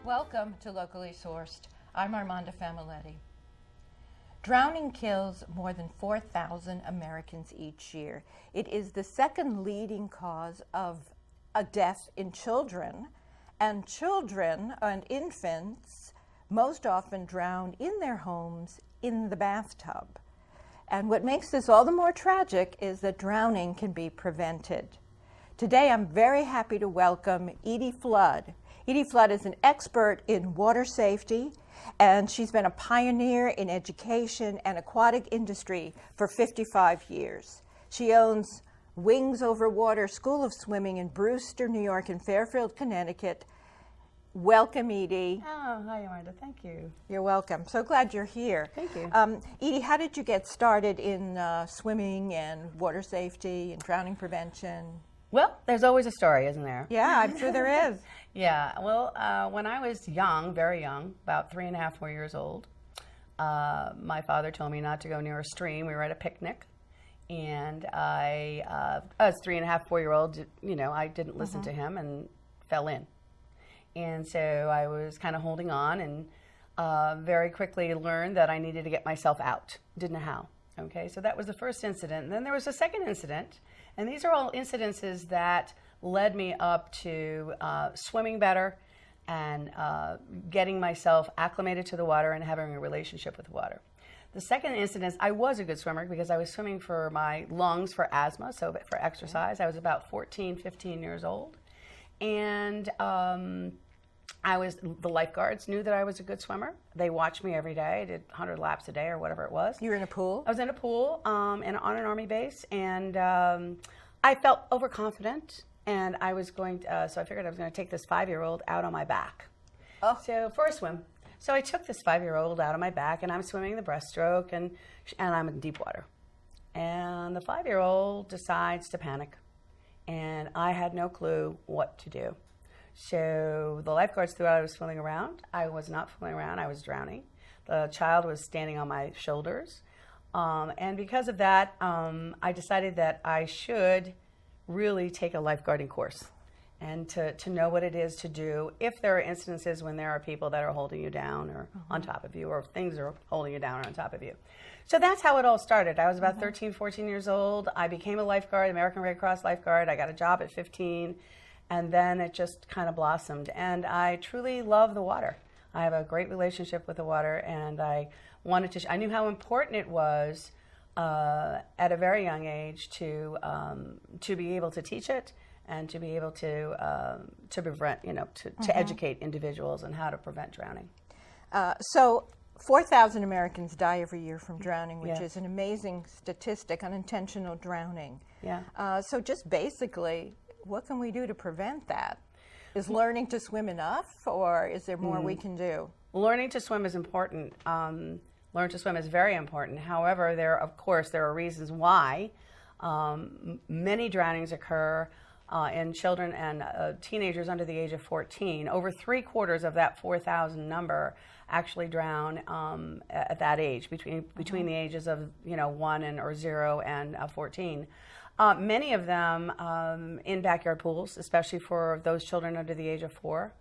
Welcome to Locally Sourced. I'm Armanda Familetti. Drowning kills more than 4,000 Americans each year. It is the second leading cause of a death in children, and children and infants most often drown in their homes in the bathtub. And what makes this all the more tragic is that drowning can be prevented. Today I'm very happy to welcome Edie Flood. Edie Flood is an expert in water safety, and she's been a pioneer in education and aquatic industry for 55 years. She owns Wings Over Water School of Swimming in Brewster, New York, and Fairfield, Connecticut. Welcome, Edie. Oh, hi, Amanda. Thank you. You're welcome. So glad you're here. Thank you. Edie, how did you get started in swimming and water safety and drowning prevention? Well, there's always a story, isn't there? Yeah, I'm sure there is. Yeah. Well, when I was young, very young, about 3.5, 4 years old, my father told me not to go near a stream. We were at a picnic, and I was 3.5, 4-year-old. You know, I didn't listen to him and fell in. And so I was kind of holding on, and very quickly learned that I needed to get myself out. Didn't know how. Okay, so that was the first incident. And then there was a second incident, and these are all incidences that led me up to swimming better and getting myself acclimated to the water and having a relationship with the water. The second incident, I was a good swimmer because I was swimming for my lungs for asthma, so for exercise. I was about 14, 15 years old. And the lifeguards knew that I was a good swimmer. They watched me every day. I did 100 laps a day or whatever it was. You were in a pool? I was in a pool and on an Army base, and I felt overconfident, and I was going to, so I figured I was going to take this 5-year-old out on my back. Oh. So for a swim. So I took this 5-year-old out on my back, and I'm swimming the breaststroke, and I'm in deep water. And the 5-year-old decides to panic, and I had no clue what to do. So the lifeguards thought I was swimming around. I was not swimming around. I was drowning. The child was standing on my shoulders. And because of that, I decided that I should really take a lifeguarding course and to know what it is to do if there are instances when there are people that are holding you down or on top of you, or things are holding you down or on top of you. So that's how it all started. I was about 13, 14 years old. I became a lifeguard, American Red Cross lifeguard. I got a job at 15. And then it just kind of blossomed. And I truly love the water. I have a great relationship with the water, and I wanted to. I knew how important it was at a very young age to be able to teach it and to be able to prevent, to educate individuals on how to prevent drowning. So 4,000 Americans die every year from drowning, which is an amazing statistic, unintentional drowning. Yeah. So just basically, what can we do to prevent that? Is learning to swim enough, or is there more we can do? Learning to swim is important. Learn to swim is very important. However, there are reasons why many drownings occur in children and teenagers under the age of 14. Over 3/4 of that 4,000 number actually drown at that age, between the ages of 1 or 0 and 14. Many of them in backyard pools, especially for those children under the age of 4.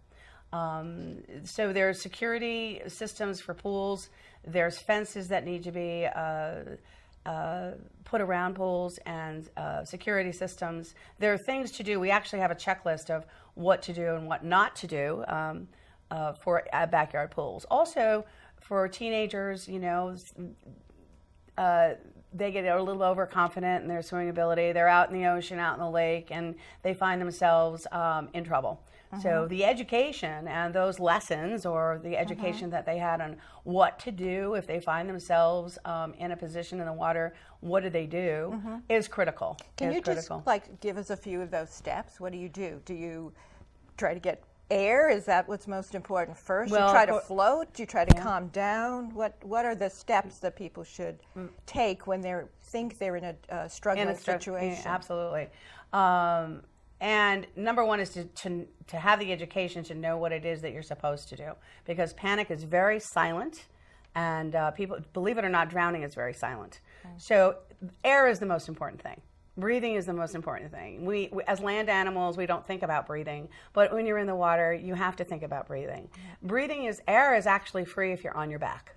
So there's security systems for pools. There's fences that need to be put around pools, and security systems. There are things to do. We actually have a checklist of what to do and what not to do for backyard pools. Also, for teenagers, they get a little overconfident in their swimming ability. They're out in the ocean, out in the lake, and they find themselves in trouble. So the education and those lessons, or the education that they had on what to do if they find themselves in a position in the water, what do they do, is critical. Can you just give us a few of those steps? What do you do? Do you try to get air? Is that what's most important first? Well, you try to float? Do you try to calm down? What are the steps that people should take when they think they're in a struggling situation? Yeah, absolutely. And number one is to have the education to know what it is that you're supposed to do, because panic is very silent, and people, believe it or not, drowning is very silent. So air is the most important thing. Breathing is the most important thing. We as land animals, we don't think about breathing, but when you're in the water, you have to think about breathing. Air is actually free if you're on your back.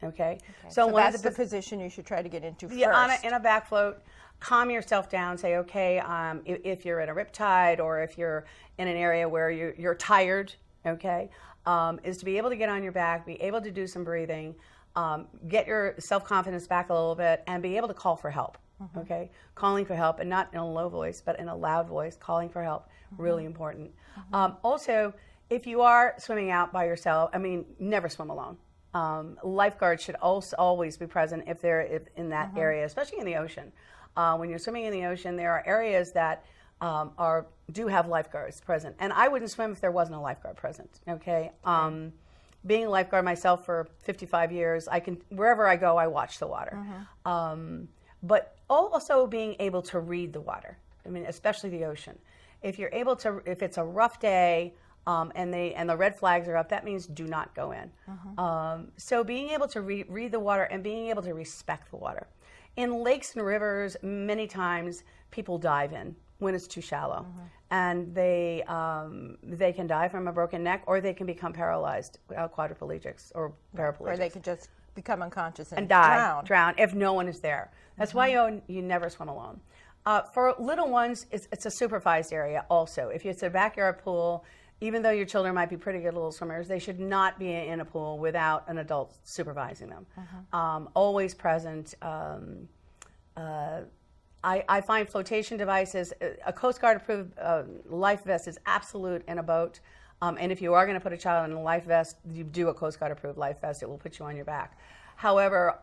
Okay? So that's the position you should try to get into first. In a back float, calm yourself down. Say, okay, if you're in a riptide or if you're in an area where you're tired, okay, is to be able to get on your back, be able to do some breathing, get your self-confidence back a little bit, and be able to call for help. Okay, calling for help, and not in a low voice, but in a loud voice, calling for help, really important. Also, if you are swimming out by yourself, never swim alone. Lifeguards should also always be present if they're in that area, especially in the ocean. When you're swimming in the ocean, there are areas that do have lifeguards present, and I wouldn't swim if there wasn't a lifeguard present. Okay. Being a lifeguard myself for 55 years, wherever I go, I watch the water. But also being able to read the water. Especially the ocean. If it's a rough day and the red flags are up, that means do not go in. So being able to read the water and being able to respect the water. In lakes and rivers, many times people dive in when it's too shallow, and they can die from a broken neck, or they can become paralyzed, quadriplegics or paraplegics, or they could just become unconscious and drown if no one is there. That's why you never swim alone. For little ones, it's a supervised area also. If it's a backyard pool, even though your children might be pretty good little swimmers, they should not be in a pool without an adult supervising them. Always present. I find flotation devices, a Coast Guard approved life vest is absolute in a boat. And if you are going to put a child in a life vest, you do a Coast Guard approved life vest. It will put you on your back. However,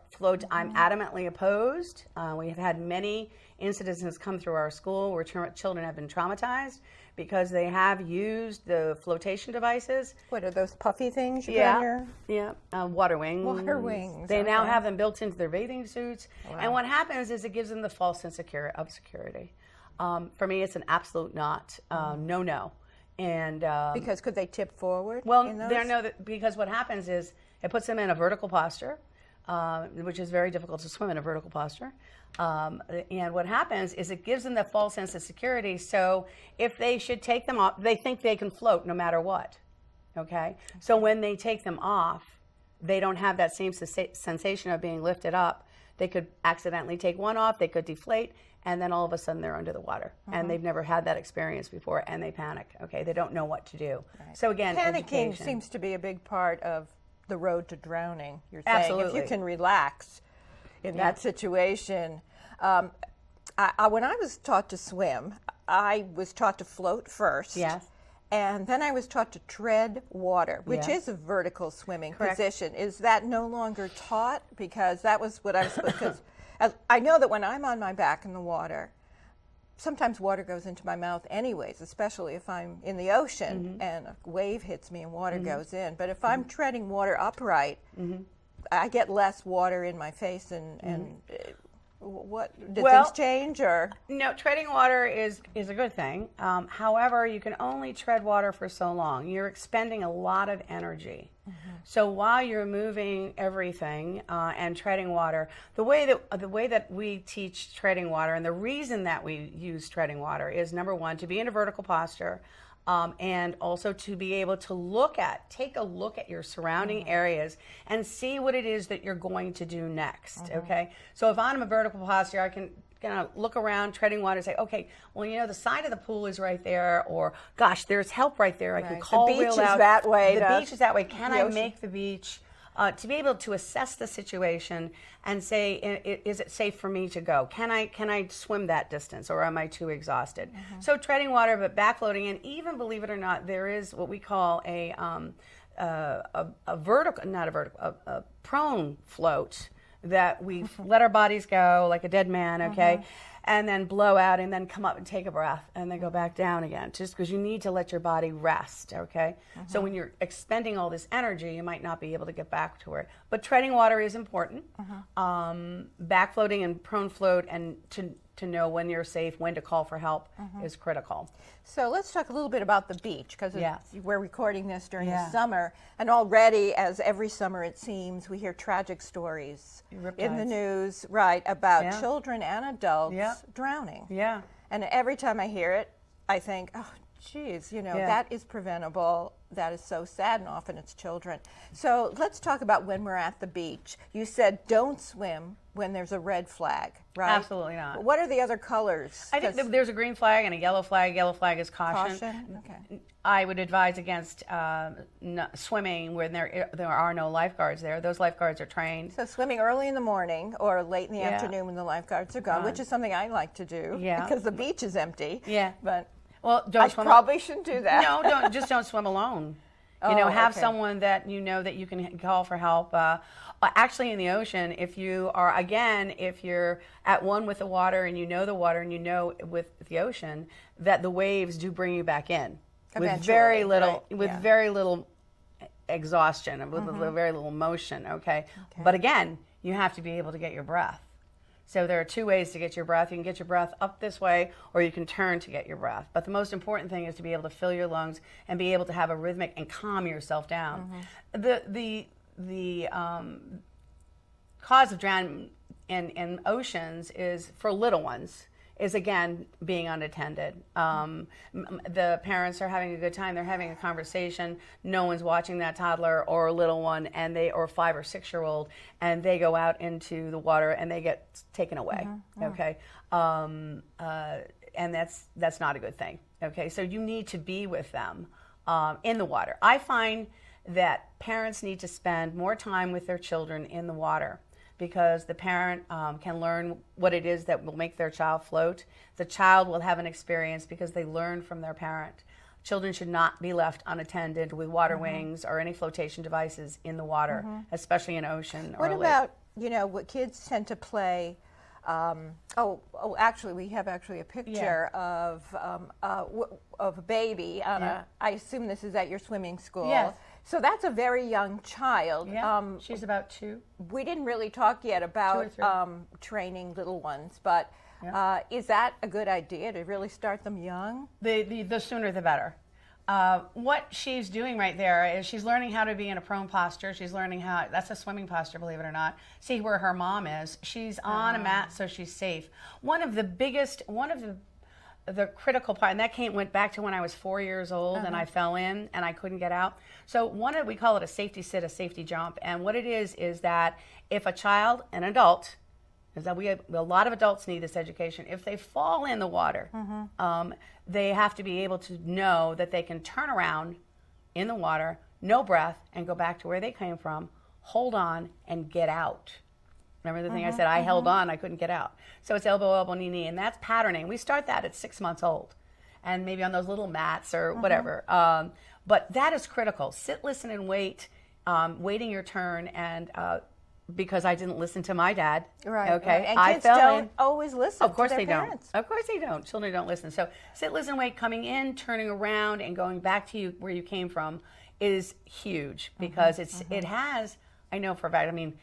I'm adamantly opposed. We have had many incidents come through our school where children have been traumatized because they have used the flotation devices. What are those puffy things you put on your? Yeah, water wings. Water wings. They now have them built into their bathing suits. Wow. And what happens is it gives them the false sense of security. For me, it's an absolute no. And because could they tip forward? Well, because what happens is it puts them in a vertical posture. Which is very difficult to swim in a vertical posture. And what happens is it gives them the false sense of security. So if they should take them off, they think they can float no matter what. Okay? So when they take them off, they don't have that same sensation of being lifted up. They could accidentally take one off, they could deflate, and then all of a sudden they're under the water. And they've never had that experience before, and they panic. Okay? They don't know what to do. Right. So again, panicking seems to be a big part of the road to drowning. You're saying Absolutely. If you can relax in that situation. When I was taught to swim, I was taught to float first. Yes. And then I was taught to tread water, which is a vertical swimming position. Is that no longer taught? Because that was what I was supposed to, because I know that when I'm on my back in the water, sometimes water goes into my mouth anyways, especially if I'm in the ocean and a wave hits me and water goes in. But if I'm treading water upright, I get less water in my face. And what did things change? Or no, treading water is a good thing. However, you can only tread water for so long. You're expending a lot of energy. So while you're moving everything and treading water, the way that we teach treading water, and the reason that we use treading water is, number one, to be in a vertical posture, and also to be able to take a look at your surrounding areas and see what it is that you're going to do next. Okay, so if I'm in a vertical posture, I can kind of look around, treading water, and say, okay, well, the side of the pool is right there, or gosh, there's help right there. I can call real loud. The beach is that way. The beach is that way. Can I make the beach? To be able to assess the situation and say, is it safe for me to go? Can I swim that distance, or am I too exhausted? So treading water, but backfloating, and even, believe it or not, there is what we call a prone float, that we let our bodies go like a dead man, okay? And then blow out and then come up and take a breath and then go back down again, just because you need to let your body rest, okay? So when you're expending all this energy, you might not be able to get back to it. But treading water is important. Backfloating and prone float, and to know when you're safe, when to call for help is critical. So let's talk a little bit about the beach, because we're recording this during the summer, and already, as every summer it seems, we hear tragic stories in the news, about children and adults drowning. Yeah. And every time I hear it, I think, oh, geez, that is preventable. That is so sad, and often it's children. So let's talk about when we're at the beach. You said don't swim when there's a red flag, right? Absolutely not. What are the other colors? I think there's a green flag and a yellow flag. Yellow flag is caution. Okay. I would advise against swimming when there are no lifeguards there. Those lifeguards are trained. So swimming early in the morning or late in the afternoon when the lifeguards are gone, which is something I like to do because the beach is empty. Yeah. But well, don't swim. Probably shouldn't do that. No, don't swim alone. Have someone that that you can call for help. Actually, in the ocean, if you're at one with the water and the water and with the ocean, that the waves do bring you back in with very little exhaustion and with very little motion. Okay, but again, you have to be able to get your breath. So there are two ways to get your breath. You can get your breath up this way, or you can turn to get your breath. But the most important thing is to be able to fill your lungs and be able to have a rhythmic and calm yourself down. The cause of drowning in oceans is for little ones. Is again being unattended. The parents are having a good time. They're having a conversation. No one's watching that toddler or little one, or 5 or 6 year old, and they go out into the water and they get taken away. Okay, and that's not a good thing. Okay, so you need to be with them in the water. I find that parents need to spend more time with their children in the water, because the parent can learn what it is that will make their child float. The child will have an experience because they learn from their parent. Children should not be left unattended with water wings or any flotation devices in the water, especially in ocean or What about, what kids tend to play? Actually, we have a picture of a baby on I assume this is at your swimming school. Yes. So that's a very young child. Yeah. She's about 2. We didn't really talk yet about training little ones, but is that a good idea to really start them young? The sooner the better. What she's doing right there is she's learning how to be in a prone posture. She's learning that's a swimming posture, believe it or not. See where her mom is. She's on a mat, so she's safe. One of the critical part, and that went back to when I was 4 years old and I fell in and I couldn't get out. So we call it a safety sit, a safety jump. And what it is that if a child, an adult, is that a lot of adults need this education. If they fall in the water, they have to be able to know that they can turn around in the water, no breath, and go back to where they came from, hold on, and get out. Remember the thing I said, I held on, I couldn't get out. So it's elbow, elbow, knee, knee, and that's patterning. We start that at 6 months old, and maybe on those little mats or whatever. But that is critical. Sit, listen, and wait, waiting your turn, and because I didn't listen to my dad. Right. Okay. And kids don't always listen to their parents. Of course they don't. Children don't listen. So sit, listen, wait, coming in, turning around, and going back to where you came from is huge, because it has, I know for a fact, I mean,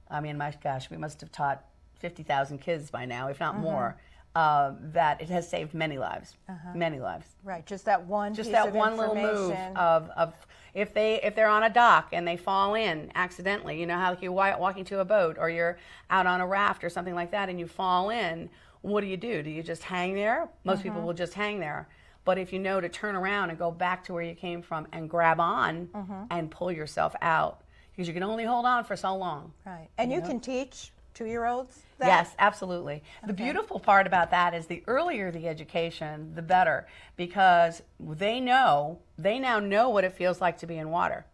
my gosh, we must have taught 50,000 kids by now, if not more, that it has saved many lives, many lives. Right, just that one little move of if they're on a dock and they fall in accidentally, how you're walking to a boat or you're out on a raft or something like that and you fall in, what do? Do you just hang there? Most people will just hang there. But if you know to turn around and go back to where you came from and grab on and pull yourself out, because you can only hold on for so long. Right. And you can teach 2-year-olds that? Yes, absolutely. The beautiful part about that is the earlier the education, the better, because they now know what it feels like to be in water.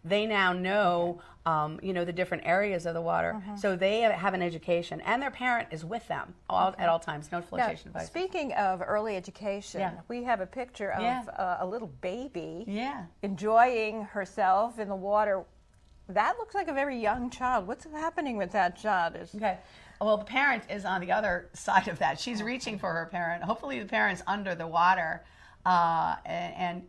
They now know, the different areas of the water. So they have an education, and their parent is with them at all times. No flotation device. Speaking of early education, we have a picture of a little baby enjoying herself in the water. That looks like a very young child. What's happening with that child? Okay. Well, the parent is on the other side of that. She's reaching for her parent. Hopefully the parent's under the water. And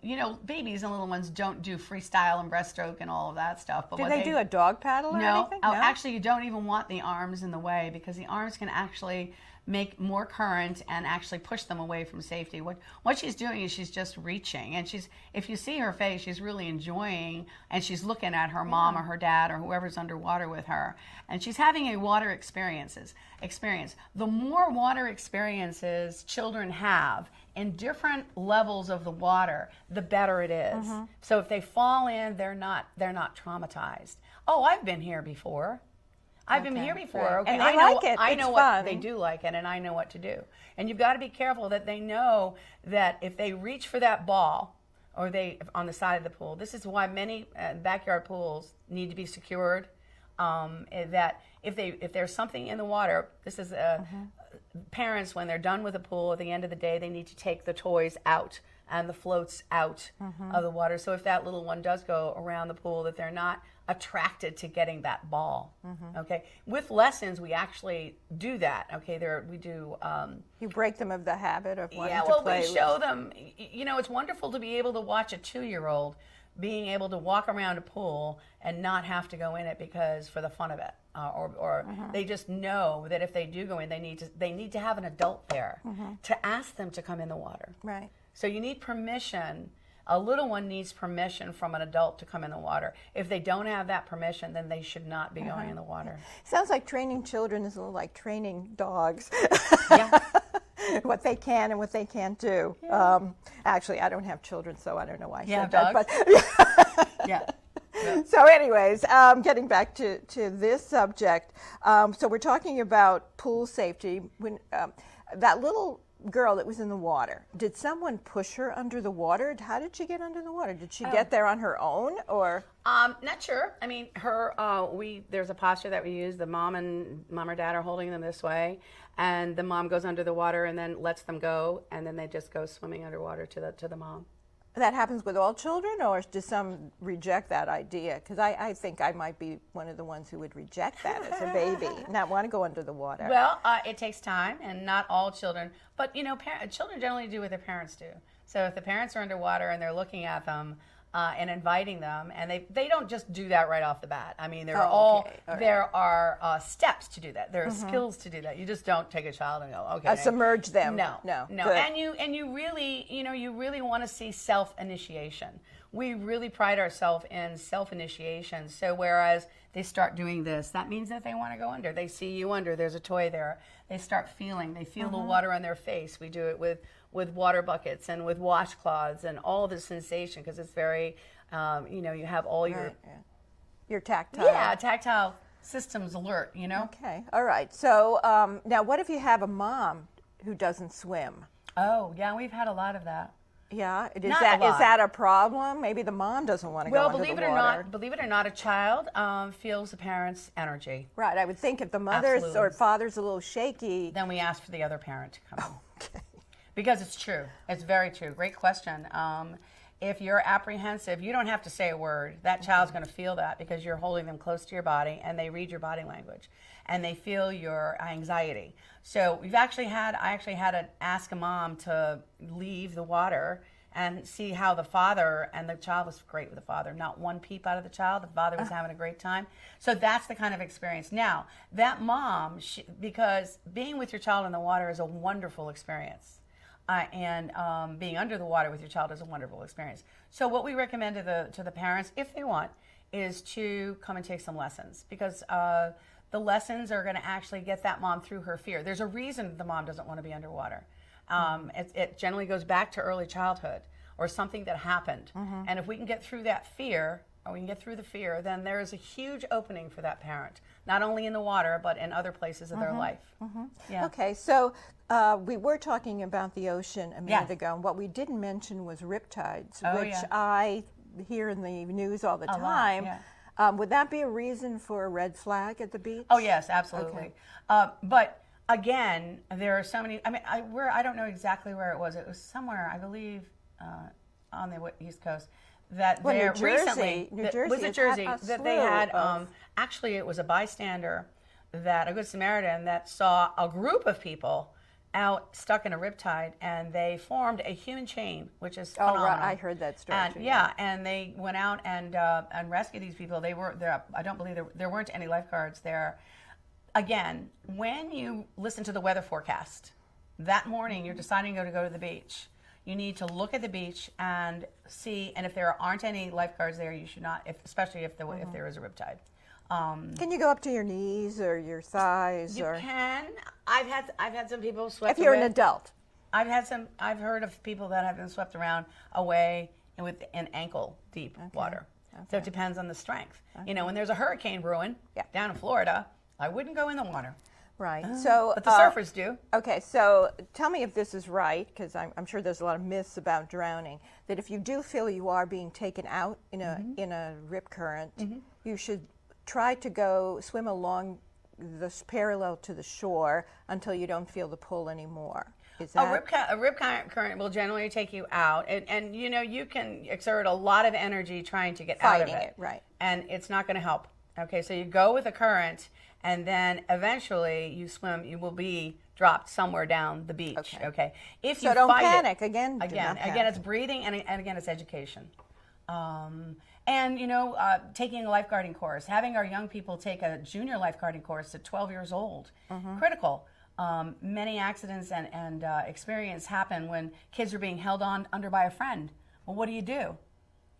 babies and little ones don't do freestyle and breaststroke and all of that stuff. But do they do a dog paddle or anything? No, actually you don't even want the arms in the way, because the arms can actually make more current and actually push them away from safety. What she's doing is she's just reaching, and if you see her face, she's really enjoying, and she's looking at her mom or her dad or whoever's underwater with her, and she's having a water experience. The more water experiences children have in different levels of the water, the better it is. So if they fall in, they're not traumatized. Oh, I've been here before. I've been here before. Right. Okay, And they like it. I know It's what fun. they do like it, and I know what to do. And you've got to be careful that they know that if they reach for that ball, or they on the side of the pool. This is why many backyard pools need to be secured. That if there's something in the water, this is parents, when they're done with the pool at the end of the day, they need to take the toys out and the floats out of the water. So if that little one does go around the pool, that they're not attracted to getting that ball. Okay, with lessons we actually do that. Okay, we do. You break them of the habit of wanting Yeah, to well, play we show them. You know, it's wonderful to be able to watch a 2-year-old being able to walk around a pool and not have to go in it because for the fun of it, or they just know that if they do go in, they need to have an adult there to ask them to come in the water. Right. So you need permission. A little one needs permission from an adult to come in the water. If they don't have that permission, then they should not be going in the water. Sounds like training children is a little like training dogs. Yeah. What they can and what they can't do. Yeah. Actually, I don't have children, so I don't know why I Yeah, said that. dogs? But Yeah. so anyways, getting back to this subject. So we're talking about pool safety. When that little girl that was in the water, did someone push her under the water? How did she get under the water? Did she get there on her own, or? Not sure. I mean, there's a posture that we use. The mom or dad are holding them this way, and the mom goes under the water and then lets them go, and then they just go swimming underwater to the mom. That happens with all children, or do some reject that idea? Because I think I might be one of the ones who would reject that as a baby, not want to go under the water. Well, it takes time, and not all children. But, you know, children generally do what their parents do. So if the parents are underwater and they're looking at them and inviting them, and they don't just do that right off the bat. I mean, there are steps to do that. There are skills to do that. You just don't take a child and go, okay. Submerge them. No. Good. And you really want to see self-initiation. We really pride ourselves in self-initiation. So whereas they start doing this, that means that they want to go under. They see you under. There's a toy there. They start feeling. They feel the water on their face. We do it with water buckets and with washcloths and all the sensation, because it's very, you have all your tactile. Yeah, tactile systems alert, you know? Okay, all right. So now what if you have a mom who doesn't swim? Oh, yeah, we've had a lot of that. Yeah, is Not a lot. Is that a problem? Maybe the mom doesn't want to go under the water. Believe it or not, a child feels the parent's energy. Right, I would think if the mother's or father's a little shaky. Then we ask for the other parent to come in. Okay. Because it's true. It's very true. Great question. If you're apprehensive, you don't have to say a word. That child's going to feel that because you're holding them close to your body, and they read your body language, and they feel your anxiety. So I actually had to ask a mom to leave the water and see how the father, and the child was great with the father. Not one peep out of the child. The father was having a great time. So that's the kind of experience. Now, that mom, because being with your child in the water is a wonderful experience. And being under the water with your child is a wonderful experience. So what we recommend to the parents, if they want, is to come and take some lessons, because the lessons are going to actually get that mom through her fear. There's a reason the mom doesn't want to be underwater. It generally goes back to early childhood or something that happened. And if we can get through that fear, or we can get through the fear, then there is a huge opening for that parent, not only in the water, but in other places of their life. Yeah. Okay, so we were talking about the ocean a minute ago, and what we didn't mention was riptides, which I hear in the news all the time. Would that be a reason for a red flag at the beach? Oh, yes, absolutely. Okay. But again, there are so many. I mean, I don't know exactly where it was. It was somewhere, I believe, on the East Coast. That New there Jersey, recently, New Jersey, was it Jersey, that they had, of... actually it was a bystander, a Good Samaritan, that saw a group of people out stuck in a riptide, and they formed a human chain, which is phenomenal. Oh, right. I heard that story and, too. Yeah, and they went out and rescued these people. They were there. I don't believe there weren't any lifeguards there. again, when you listen to the weather forecast, that morning you're deciding to go to the beach, you need to look at the beach and see, and if there aren't any lifeguards there, you should not, especially if there is a riptide. Can you go up to your knees or your thighs? You can. I've had some people swept. If you're away. an adult. I've heard of people that have been swept around away with an ankle deep water. Okay. So it depends on the strength. Okay. You know, when there's a hurricane brewing down in Florida, I wouldn't go in the water. Right. But the surfers do. Okay, so tell me if this is right, because I'm sure there's a lot of myths about drowning, that if you do feel you are being taken out in a rip current, you should try to go swim along this parallel to the shore until you don't feel the pull anymore. Is that... A rip current will generally take you out, and you know, you can exert a lot of energy trying to get out of it. Right. And it's not going to help. Okay, so you go with a current, and then eventually you swim. You will be dropped somewhere down the beach. Okay. If you don't fight panic. it, Again, it's breathing, and again, it's education. And you know, taking a lifeguarding course, having our young people take a junior lifeguarding course at 12 years old, critical. Many accidents and experience happen when kids are being held under by a friend. Well, what do?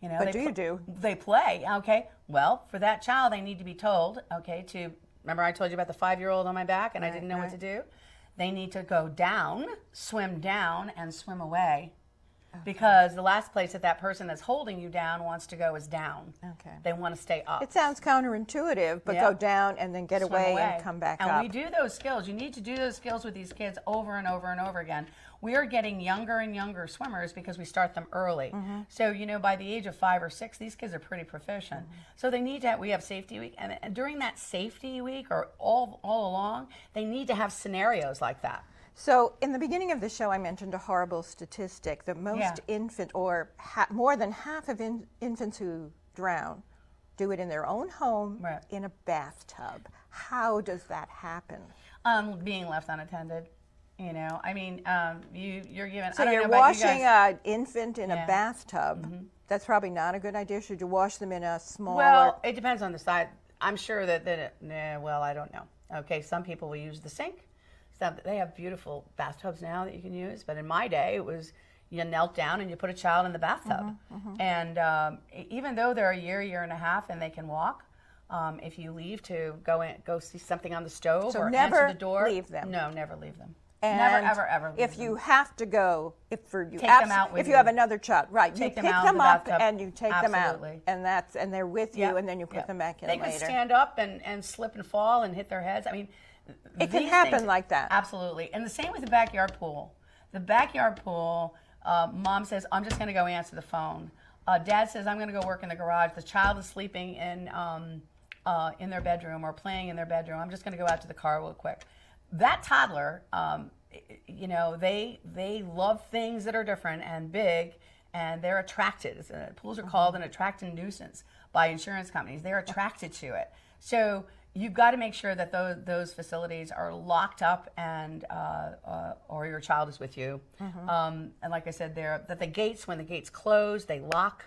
You know, what do? They play. Okay. Well, for that child, they need to be told. Okay. To remember, I told you about the 5-year-old on my back, and I didn't know what to do. They need to go down, and swim away. Okay. Because the last place that person that's holding you down wants to go is down. Okay. They want to stay up. It sounds counterintuitive, but go down and then get away and come back up. And we do those skills. You need to do those skills with these kids over and over and over again. We are getting younger and younger swimmers because we start them early. So, you know, by the age of 5 or 6, these kids are pretty proficient. So they need to we have safety week. And during that safety week or all along, they need to have scenarios like that. So in the beginning of the show, I mentioned a horrible statistic that most more than half of infants who drown do it in their own home in a bathtub. How does that happen? Being left unattended. You know, I mean, you're given. So you're washing an infant in a bathtub. That's probably not a good idea. Should you wash them in a smaller? Well, it depends on the size. I'm sure that well, I don't know. Okay, some people will use the sink. They have beautiful bathtubs now that you can use, but in my day, it was you knelt down and you put a child in the bathtub. And even though they're a year and a half, and they can walk, if you leave to go see something on the stove or answer the door, leave them. No, never leave them. And never, ever leave if them. you have to go, take them out with if you have another child, right? You pick them up and you take them out, and they're with you, and then you put them back in later. They can stand up and slip and fall and hit their heads. I mean, it can happen like that. Absolutely. And the same with the backyard pool. The backyard pool, mom says, I'm just going to go answer the phone. Dad says, I'm going to go work in the garage. The child is sleeping in their bedroom or playing in their bedroom. I'm just going to go out to the car real quick. That toddler, you know, they love things that are different and big, and they're attracted. Pools are called an attractant nuisance by insurance companies. They're attracted to it. So you've got to make sure that those facilities are locked up, and or your child is with you. And like I said, that the gates, when the gates close, they lock.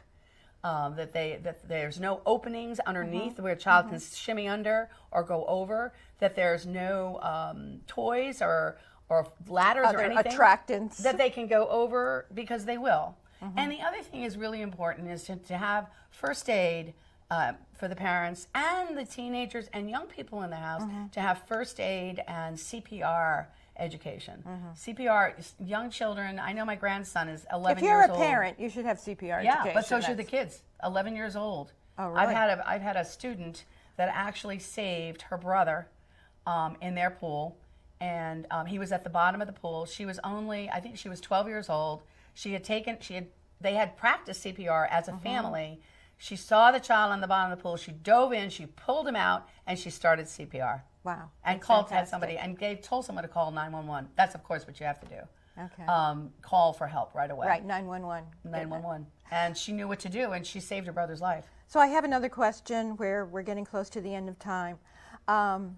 That there's no openings underneath where a child can shimmy under or go over. That there's no toys or ladders or anything attractants that they can go over, because they will. And the other thing is really important is to have first aid for the parents and the teenagers and young people in the house, to have first aid and CPR education. CPR, young children, I know my grandson is 11 years old. If you're a parent, you should have CPR education. Yeah, but so should the kids, 11 years old. Oh, really? I've had a student that actually saved her brother in their pool, and he was at the bottom of the pool. She was only, I think she was 12 years old. They had practiced CPR as a family. She saw the child on the bottom of the pool. She dove in, she pulled him out, and she started CPR. Wow. And had somebody, and told someone to call 911. That's, of course, what you have to do. Okay. Call for help right away. Right, 911. 911. And she knew what to do, and she saved her brother's life. So I have another question where we're getting close to the end of time. An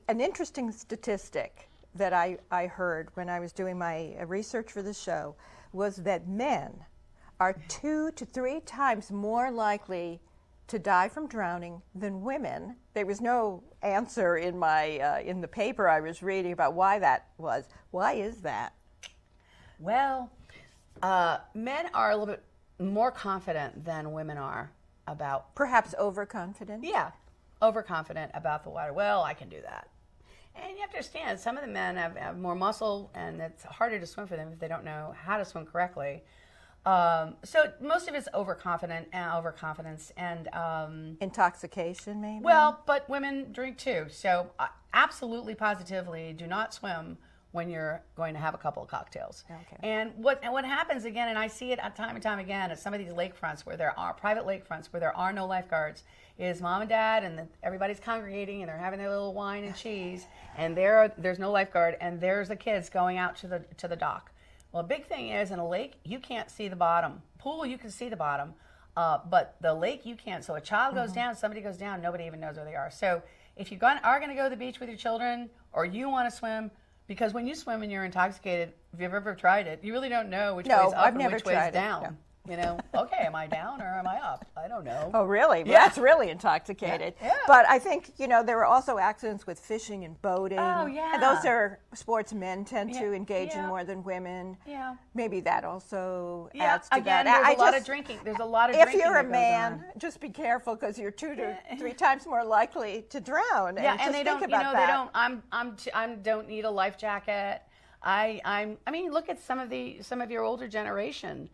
interesting statistic that I heard when I was doing my research for the show was that men are 2 to 3 times more likely to die from drowning than women. There was no answer in my in the paper I was reading about why that was. Why is that? Well, men are a little bit more confident than women are about. Perhaps overconfident? Yeah, overconfident about the water. Well, I can do that. And you have to understand, some of the men have more muscle, and it's harder to swim for them if they don't know how to swim correctly. So most of it's overconfidence and intoxication, maybe. Well, but women drink too. So absolutely, positively, do not swim when you're going to have a couple of cocktails. Okay. And what happens again, and I see it time and time again at some of these lakefronts where there are private lakefronts where there are no lifeguards, is mom and dad and everybody's congregating and they're having their little wine and cheese, and there's no lifeguard, and there's the kids going out to the dock. Well, a big thing is in a lake you can't see the bottom. Pool you can see the bottom, but the lake you can't. So a child goes down, somebody goes down, nobody even knows where they are. So if you are going to go to the beach with your children, or you want to swim. Because when you swim and you're intoxicated, if you've ever tried it, you really don't know which way's up and which way's down. No. You know, okay, am I down or am I up? I don't know. Oh, really? Well, yeah. That's really intoxicated. Yeah. But I think, there were also accidents with fishing and boating. Oh, yeah. And those are sports men tend to engage in more than women. Yeah. Maybe that also adds to again, that. There's a lot of drinking. There's a lot of drinking. If you're a man, just be careful because you're 2 to 3 times more likely to drown. Yeah, and they don't, they don't, I don't need a life jacket. I mean, look at some of your older generation.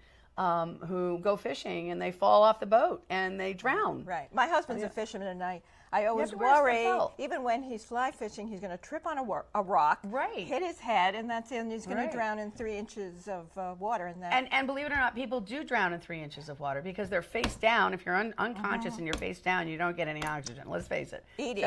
Who go fishing and they fall off the boat and they drown. Right. My husband's a fisherman, and I always worry, even when he's fly fishing, he's going to trip on a rock, hit his head, and that's it. And he's going to drown in 3 inches of water. And believe it or not, people do drown in 3 inches of water because they're face down. If you're unconscious and you're face down, you don't get any oxygen. Let's face it. Edie,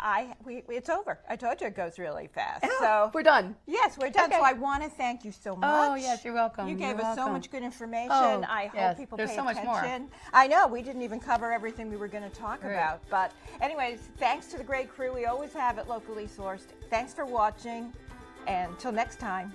it's over. I told you it goes really fast. Yeah, so we're done. Yes, we're done. Okay. So I want to thank you so much. Oh, yes, you're welcome. You gave us so much good information. Oh, I hope people pay attention. There's so much more. I know, we didn't even cover everything we were going to talk about. But anyways, thanks to the great crew we always have at Locally Sourced. Thanks for watching, and until next time.